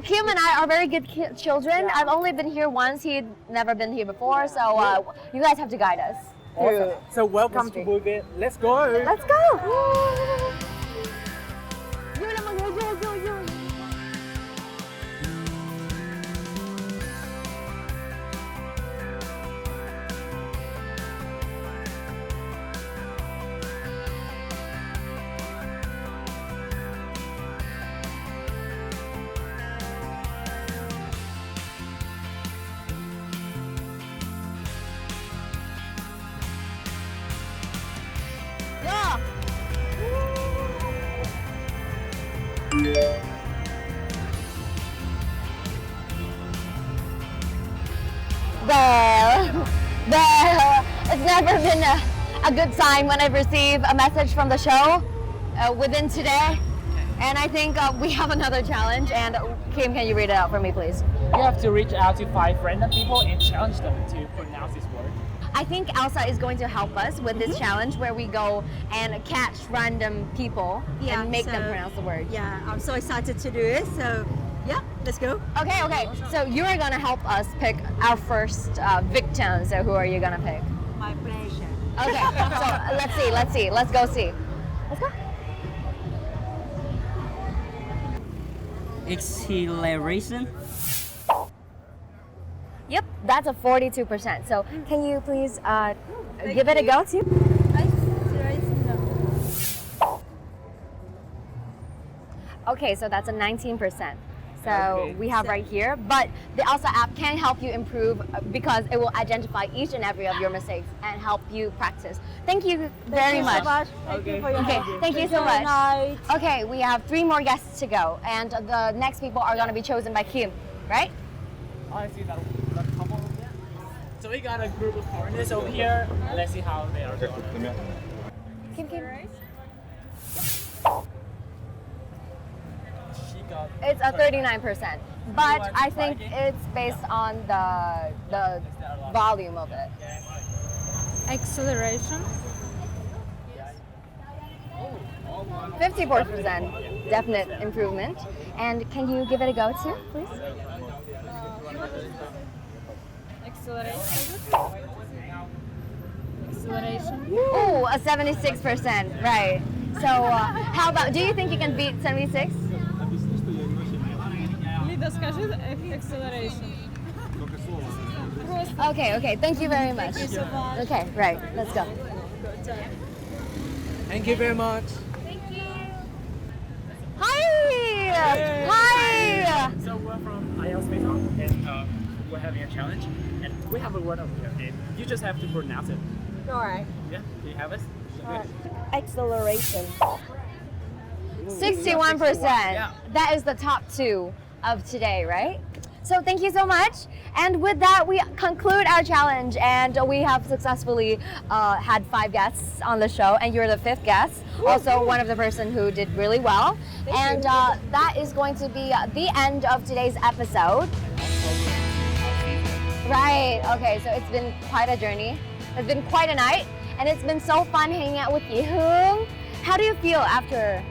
Kim and I are very good children. I've only been here once. He'd never been here before. So, you guys have to guide us. Awesome. So welcome to street. Bui Bin. Let's go. Let's go. Vô nào mọi người, vô. Yeah. Well, it's never been a good sign when I receive a message from the show within today. And I think we have another challenge. And Kim, can you read it out for me, please? You have to reach out to 5 random people and challenge them to pronounce this word. I think Elsa is going to help us with this challenge where we go and catch random people Yeah, and make them so- pronounce the word. Yeah, I'm so excited to do it. So, yeah, let's go. Okay. So you're gonna help us pick our first victim. So who are you gonna pick? My pleasure. Okay. So let's see. Let's go see. Let's go. Exhilaration. Yep, that's a 42%. So can you please give it a go too? Okay, so that's a 19%. So we have right here, but the ELSA app can help you improve because it will identify each and every of your mistakes and help you practice. Thank you very much. Thank you for your Okay, help. thank you so Good much. night. Okay, we have 3 more guests to go, and the next people are going to be chosen by Kim, right? Oh, I see that couple over there. So we got a group of foreigners over here. Let's see how they are doing. Kim. She got It's a 39%, but I think it's based on the volume of it. Acceleration. 54%, definite improvement. And can you give it a go too, please? Acceleration. Ooh, a 76%, right. So how about, do you think you can beat 76? Acceleration. Okay, thank you very much. Okay, right, let's go. Thank you very much. Hi! Hi! So we're from IELTS Face Off, and we're having a challenge, and we have a word over here. Okay, you just have to pronounce it. All right. Yeah, do you have it? Acceleration. 61%. That is the top 2 of today, right? So thank you so much. And with that, we conclude our challenge, and we have successfully had 5 guests on the show, and you're the 5th guest. Also one of the person who did really well. And that is going to be the end of today's episode. Right, okay, so it's been quite a journey. It's been quite a night, and it's been so fun hanging out with you. How do you feel after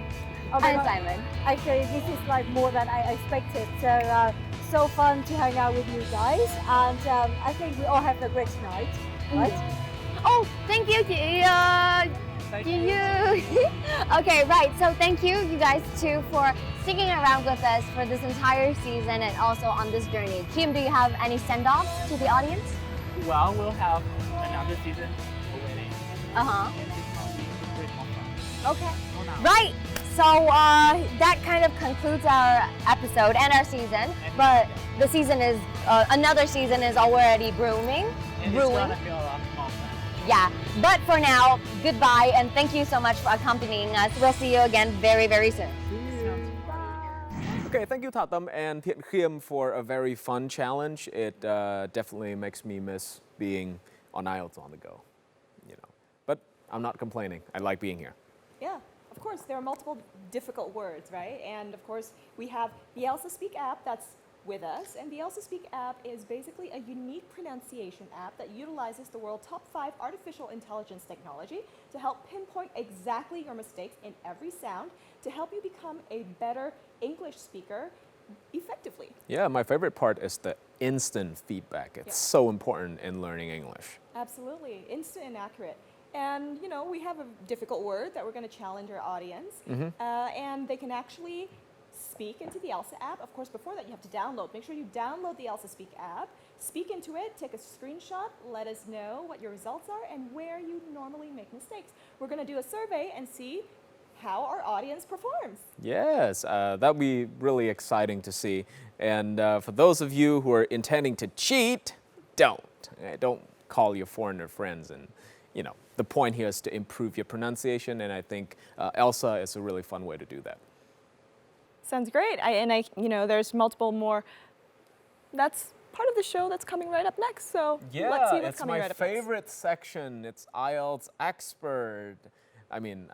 assignment? Actually, this is like more than I expected. So fun to hang out with you guys, and I think we all have a great night, right? Oh, thank you, Okay, right. So thank you guys too for sticking around with us for this entire season and also on this journey. Kim, do you have any send-offs to the audience? Well, we'll have another season waiting. Okay. Right. So that kind of concludes our episode and our season. But the season is another season is already brewing. And it's gonna feel a lot more fun. Yeah. But for now, goodbye and thank you so much for accompanying us. We'll see you again very, very soon. Okay, thank you Thảo Tâm and Thiện Khiêm for a very fun challenge. It definitely makes me miss being on IELTS on the go, you know. But I'm not complaining. I like being here. Yeah, of course, there are multiple difficult words, right? And of course, we have the ELSA Speak app that's with us. And the ELSA Speak app is basically a unique pronunciation app that utilizes the world's top 5 artificial intelligence technology to help pinpoint exactly your mistakes in every sound to help you become a better English speaker effectively. Yeah, my favorite part is the instant feedback. It's so important in learning English. Absolutely, instant and accurate. And you know, we have a difficult word that we're going to challenge our audience, and they can actually speak into the ELSA app. Of course, before that, you have to download. Make sure you download the ELSA Speak app, speak into it, take a screenshot, let us know what your results are and where you normally make mistakes. We're going to do a survey and see how our audience performs. Yes, that would be really exciting to see. And for those of you who are intending to cheat, don't call your foreigner friends. And you know, the point here is to improve your pronunciation, and I think ELSA is a really fun way to do that. Sounds great. You know, there's multiple more. That's part of the show that's coming right up next. So let's see what's coming right up next. It's my favorite section. It's IELTS Expert. I mean,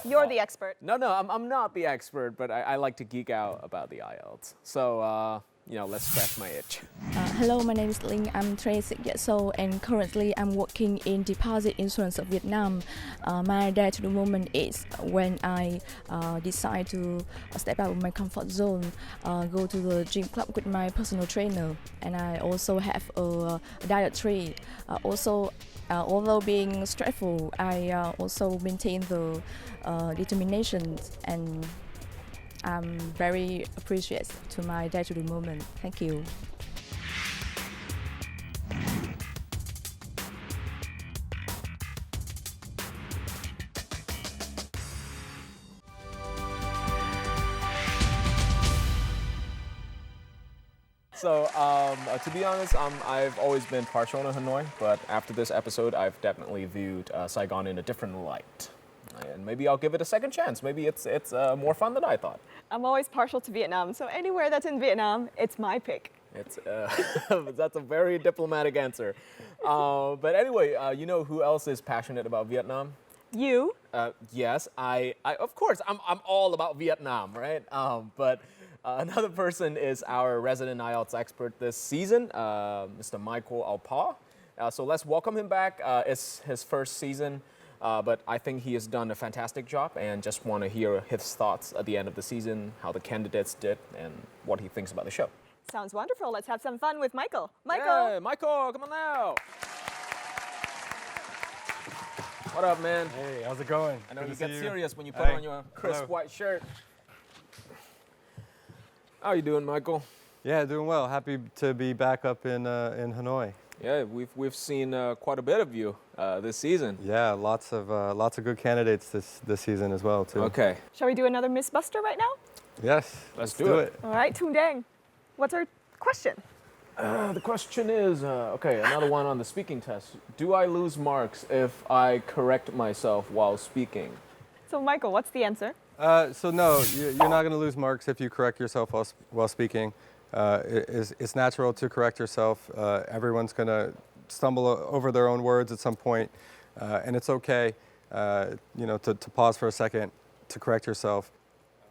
You're the expert. No, I'm not the expert, but I like to geek out about the IELTS. So, you know, let's scratch my itch. Hello, my name is Linh. I'm 26 years old and currently I'm working in Deposit Insurance of Vietnam. My day to the moment is when I decide to step out of my comfort zone, go to the gym club with my personal trainer, and I also have a dietary. Although being stressful, I also maintain the determination, and I'm very appreciative to my day-to-day moment. Thank you. So, to be honest, I've always been partial to Hanoi, but after this episode, I've definitely viewed Saigon in a different light. And maybe I'll give it a second chance. Maybe it's more fun than I thought. I'm always partial to Vietnam, so anywhere that's in Vietnam, it's my pick. It's that's a very diplomatic answer. But anyway, you know who else is passionate about Vietnam? You? Yes, I of course, I'm all about Vietnam, right? But another person is our resident IELTS expert this season, Mr. Michael Alpa. So let's welcome him back. It's his first season, but I think he has done a fantastic job, and just want to hear his thoughts at the end of the season, how the candidates did, and what he thinks about the show. Sounds wonderful. Let's have some fun with Michael. Michael! Hey, Michael, come on now. What up, man? Hey, how's it going? I know Good you to get see serious when you put on your crisp Hello. white shirt. How you doing, Michael? Yeah, doing well. Happy to be back up in Hanoi. Yeah, we've seen quite a bit of you this season. Yeah, lots of good candidates this season as well too. Okay. Shall we do another Miss Buster right now? Yes. Let's do it. All right, Tung Dang. What's our question? The question is, okay, another one on the speaking test. Do I lose marks if I correct myself while speaking? So, Michael, what's the answer? So no, you're not going to lose marks if you correct yourself while speaking. It's natural to correct yourself. Everyone's going to stumble over their own words at some point, and it's okay, to pause for a second to correct yourself.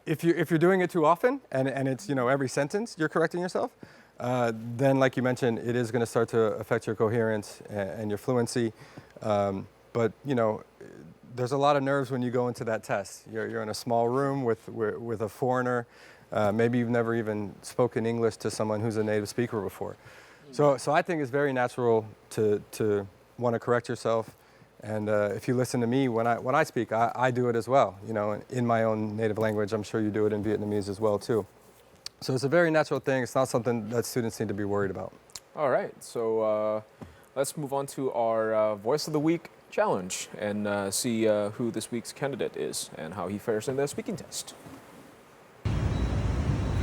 If you're doing it too often and it's every sentence you're correcting yourself, then like you mentioned, it is going to start to affect your coherence and your fluency. But there's a lot of nerves when you go into that test. You're in a small room with a foreigner. Maybe you've never even spoken English to someone who's a native speaker before. So I think it's very natural to want to correct yourself. And if you listen to me when I speak, I do it as well. In my own native language. I'm sure you do it in Vietnamese as well too. So it's a very natural thing. It's not something that students need to be worried about. All right, so let's move on to our Voice of the Week challenge and see who this week's candidate is and how he fares in the speaking test.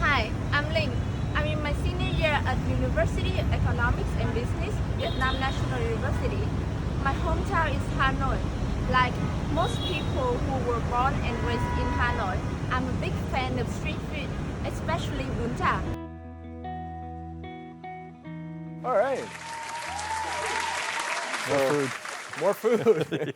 Hi, I'm Linh. I'm in my senior year at University of Economics and Business, Vietnam National University. My hometown is Hanoi. Like most people who were born and raised in Hanoi, I'm a big fan of street food, especially bún chả. All right. More food.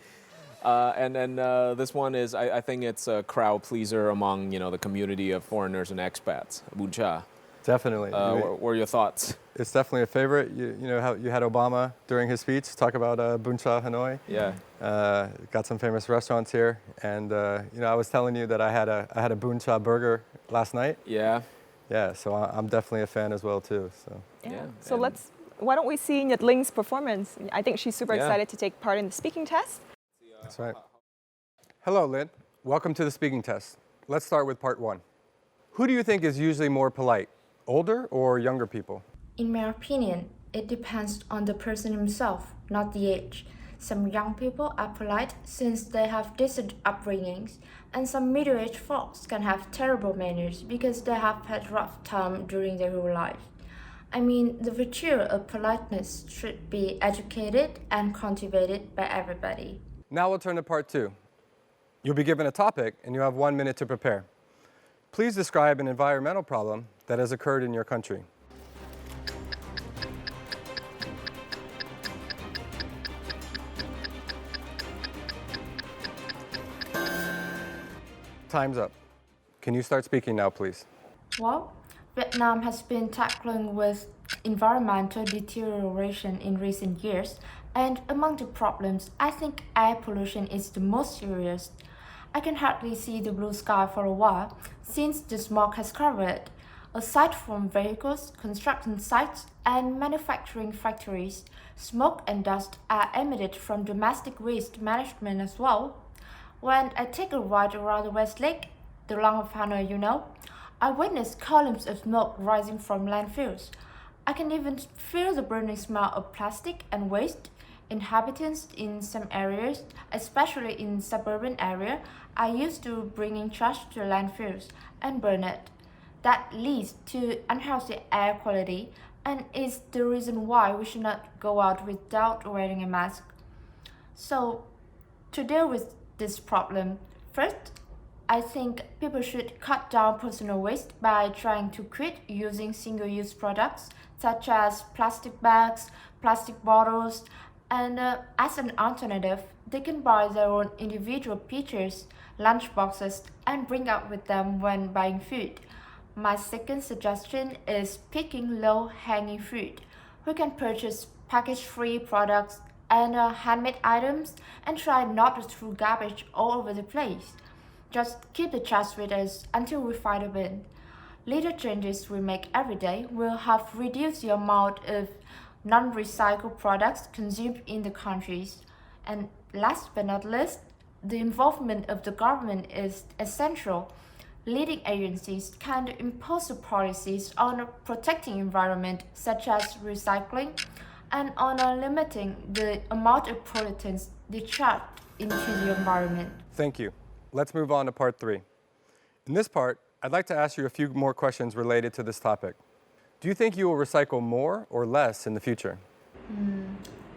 And then this one is, I think it's a crowd pleaser among the community of foreigners and expats. Bún chả. Definitely. What are your thoughts? It's definitely a favorite. You know how you had Obama during his speech talk about Bún chả Hanoi. Yeah. Got some famous restaurants here, and I was telling you that I had a Bún chả burger last night. Yeah. Yeah. So I'm definitely a fan as well too. So. Yeah. So why don't we see Nhật Ling's performance? I think she's super excited to take part in the speaking test. That's right. Hello, Lynn. Welcome to the speaking test. Let's start with part 1. Who do you think is usually more polite, older or younger people? In my opinion, it depends on the person himself, not the age. Some young people are polite since they have decent upbringings, and some middle-aged folks can have terrible manners because they have had rough time during their whole life. I mean, the virtue of politeness should be educated and cultivated by everybody. Now we'll turn to part 2. You'll be given a topic and you have 1 minute to prepare. Please describe an environmental problem that has occurred in your country. Time's up. Can you start speaking now, please? Well, Vietnam has been tackling with environmental deterioration in recent years, and among the problems, I think air pollution is the most serious. I can hardly see the blue sky for a while since the smoke has covered. Aside from vehicles, construction sites, and manufacturing factories, smoke and dust are emitted from domestic waste management as well. When I take a ride around the West Lake, the lung of Hanoi, I witness columns of smoke rising from landfills. I can even feel the burning smell of plastic and waste. Inhabitants in some areas, especially in suburban area, are used to bringing trash to landfills and burn it. that leads to unhealthy air quality and is the reason why we should not go out without wearing a mask. So, to deal with this problem, first, I think people should cut down personal waste by trying to quit using single-use products such as plastic bags, plastic bottles, and as an alternative, they can buy their own individual pitchers, lunch boxes, and bring out with them when buying food. My second suggestion is picking low-hanging fruit. We can purchase package-free products and handmade items and try not to throw garbage all over the place. Just keep the trash with us until we find a bin. Little changes we make every day will have reduced the amount of non-recycled products consumed in the countries. And last but not least, the involvement of the government is essential. Leading agencies can impose policies on protecting environment such as recycling and on limiting the amount of pollutants discharged into the environment. Thank you. Let's move on to part 3. In this part, I'd like to ask you a few more questions related to this topic. Do you think you will recycle more or less in the future?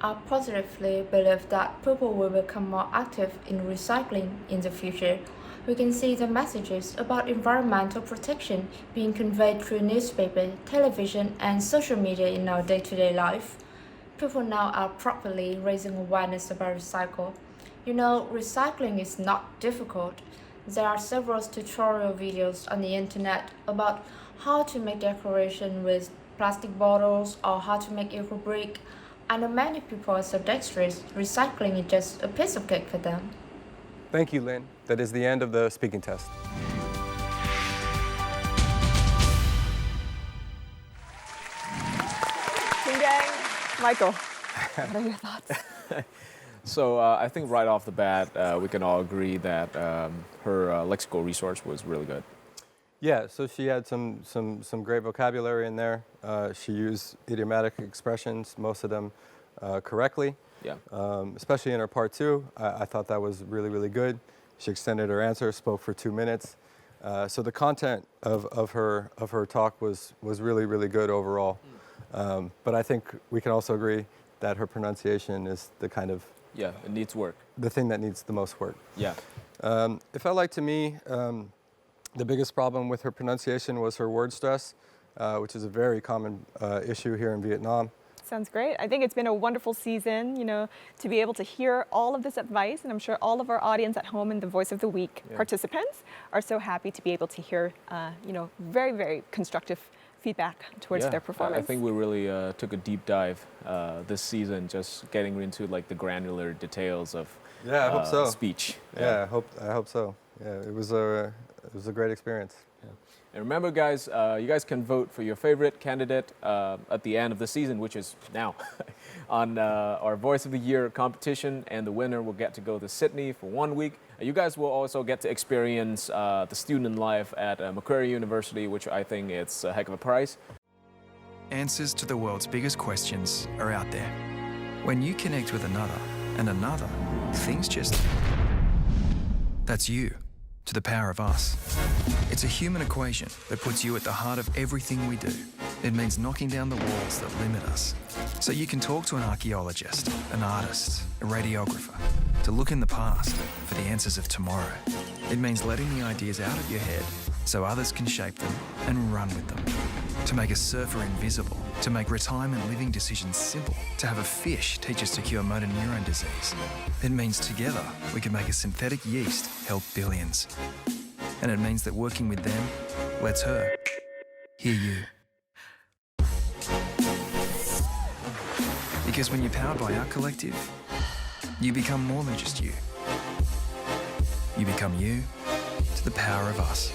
I positively believe that people will become more active in recycling in the future. We can see the messages about environmental protection being conveyed through newspaper, television, and social media in our day-to-day life. People now are properly raising awareness about recycle. You know, recycling is not difficult. There are several tutorial videos on the internet about how to make decoration with plastic bottles or how to make eco brick. I know many people are so dexterous, recycling is just a piece of cake for them. Thank you, Lynn. That is the end of the speaking test. Team Gang, Michael, what are your thoughts? So I think right off the bat, we can all agree that her lexical resource was really good. Yeah, so she had some great vocabulary in there. She used idiomatic expressions, most of them correctly. Yeah. Especially in her part 2, I thought that was really, really good. She extended her answer, spoke for 2 minutes. So the content of her talk was really, really good overall. But I think we can also agree that her pronunciation is the kind of it needs work. The thing that needs the most work. Yeah. It felt like to me the biggest problem with her pronunciation was her word stress, which is a very common issue here in Vietnam. Sounds great. I think it's been a wonderful season, you know, to be able to hear all of this advice, and I'm sure all of our audience at home and the Voice of the Week participants are so happy to be able to hear, you know, very, very constructive feedback towards their performance. I think we really took a deep dive this season, just getting into like the granular details of I hope so. speech. Yeah, I hope so. Yeah, it was a great experience. Yeah. And remember, guys, you guys can vote for your favorite candidate at the end of the season, which is now, on our Voice of the Year competition, and the winner will get to go to Sydney for 1 week. You guys will also get to experience the student life at Macquarie University, which I think it's a heck of a prize. Answers to the world's biggest questions are out there. When you connect with another and another, things just... That's you, to the power of us. It's a human equation that puts you at the heart of everything we do. It means knocking down the walls that limit us. So you can talk to an archaeologist, an artist, a radiographer, to look in the past for the answers of tomorrow. It means letting the ideas out of your head so others can shape them and run with them. To make a surfer invisible, to make retirement living decisions simple, to have a fish teach us to cure motor neurone disease. It means together we can make a synthetic yeast help billions. And it means that working with them lets her hear you. Because when you're powered by our collective, you become more than just you. You become you to the power of us.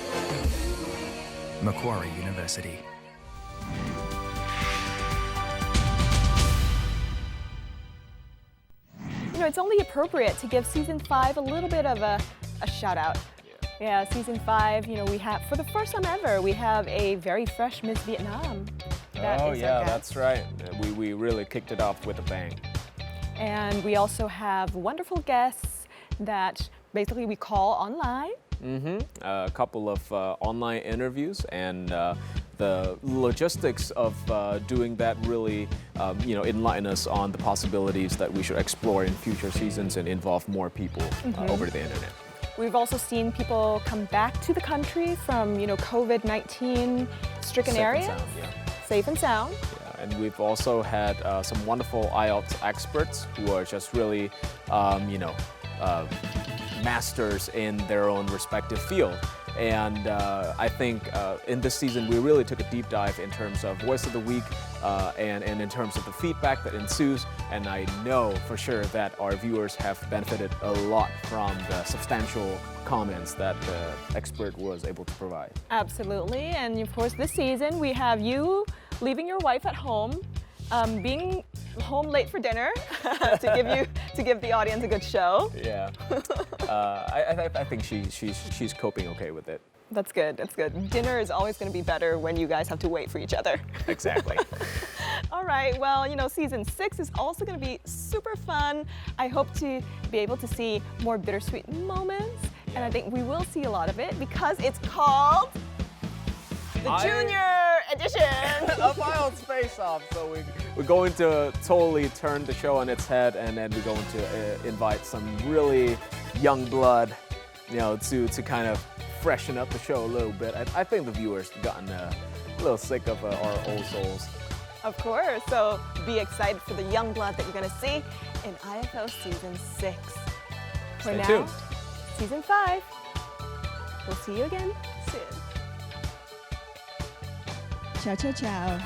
Macquarie University. You know, it's only appropriate to give season 5 a little bit of a shout out. Yeah, season 5, you know, we have, for the first time ever, we have a very fresh Miss Vietnam. Oh yeah, that's right. We really kicked it off with a bang. And we also have wonderful guests that basically we call online A couple of online interviews, and the logistics of doing that really, enlighten us on the possibilities that we should explore in future seasons and involve more people over the internet. We've also seen people come back to the country from, COVID-19 stricken Safe and areas. sound, yeah. Safe and sound. Yeah, and we've also had some wonderful IELTS experts who are just really, masters in their own respective field. And I think in this season we really took a deep dive in terms of Voice of the Week and in terms of the feedback that ensues. And I know for sure that our viewers have benefited a lot from the substantial comments that the expert was able to provide. Absolutely, and of course this season we have you leaving your wife at home, being home late for dinner to give the audience a good show. Yeah, I think she's coping okay with it. That's good, that's good. Dinner is always going to be better when you guys have to wait for each other. Exactly. All right, well, season 6 is also going to be super fun. I hope to be able to see more bittersweet moments, and I think we will see a lot of it because it's called the Junior Edition of IELTS Face Off. So we're going to totally turn the show on its head, and then we're going to invite some really young blood, to kind of freshen up the show a little bit. I think the viewers have gotten a little sick of our old souls. Of course, so be excited for the young blood that you're going to see in IFL Season 6. For Stay tuned. Season 5. We'll see you again soon. Ciao, ciao, ciao.